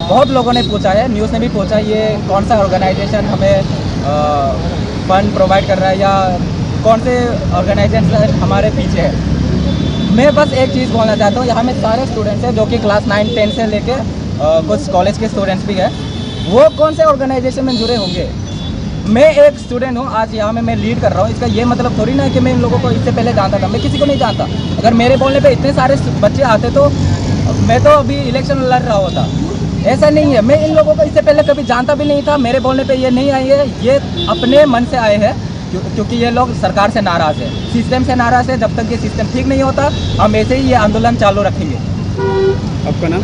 बहुत लोगों ने पूछा है, न्यूज़ ने भी पूछा ये कौन सा ऑर्गेनाइजेशन हमें फंड प्रोवाइड कर रहा है या कौन से ऑर्गेनाइजेशन हमारे पीछे है। मैं बस एक चीज़ बोलना चाहता हूँ, यहाँ में सारे स्टूडेंट्स हैं जो कि क्लास 9, 10 से लेके कुछ कॉलेज के स्टूडेंट्स भी हैं। वो कौन से ऑर्गेनाइजेशन में जुड़े होंगे? मैं एक स्टूडेंट हूँ, आज यहाँ में मैं लीड कर रहा हूँ। इसका ये मतलब थोड़ी ना है कि मैं इन लोगों को इससे पहले जानता था। मैं किसी को नहीं जानता। अगर मेरे बोलने पे इतने सारे बच्चे आते तो मैं तो अभी इलेक्शन लड़ रहा होता। ऐसा नहीं है, मैं इन लोगों को इससे पहले कभी जानता भी नहीं था। मेरे बोलने पे ये नहीं आए हैं, ये अपने मन से आए हैं क्योंकि ये लोग सरकार से नाराज़ है, सिस्टम से नाराज़ है। जब तक ये सिस्टम ठीक नहीं होता हम ऐसे ही ये आंदोलन चालू रखेंगे। आपका नाम?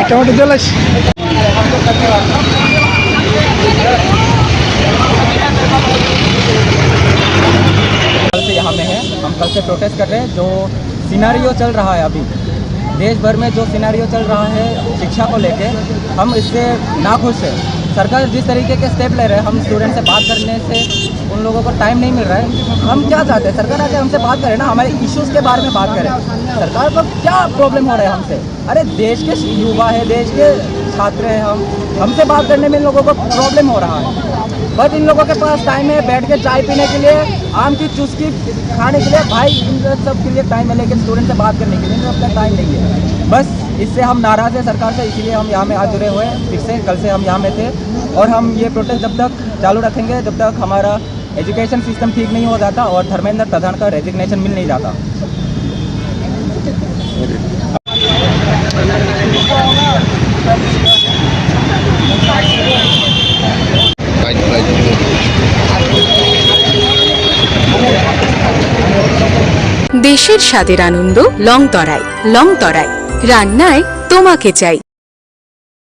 टमाटो जलाश कल से यहाँ में है, हम कल से प्रोटेस्ट कर रहे हैं। जो सिनेरियो चल रहा है अभी देश भर में, जो सिनेरियो चल रहा है शिक्षा को लेके, हम इससे नाखुश है। सरकार जिस तरीके के स्टेप ले रहे हैं, हम स्टूडेंट से बात करने से उन लोगों को टाइम नहीं मिल रहा है। हम क्या चाहते हैं, सरकार आके हमसे बात करे ना, हमारे इश्यूज़ के बारे में बात करें। सरकार को क्या प्रॉब्लम हो रहा है हमसे? अरे देश के युवा है, देश के छात्र हैं, हमसे बात करने में इन लोगों को प्रॉब्लम हो रहा है। बट इन लोगों के पास टाइम है बैठ के चाय पीने के लिए, आम की चुस्की खाने के लिए। भाई इन सब के लिए टाइम है, लेकिन स्टूडेंट से बात करने के लिए अपना टाइम नहीं है। बस इससे हम नाराज़ हैं सरकार से, इसीलिए हम यहाँ में आज जुड़े हुए हैं। फिर से कल से हम यहाँ में थे और हम ये प्रोटेस्ट जब तक चालू रखेंगे जब तक हमारा एजुकेशन सिस्टम ठीक नहीं हो जाता और धर्मेंद्र प्रधान का रेजिग्नेशन मिल नहीं जाता। দেশের স্বাদের আনন্দ লংতরায় রান্নায় তোমাকে চাই।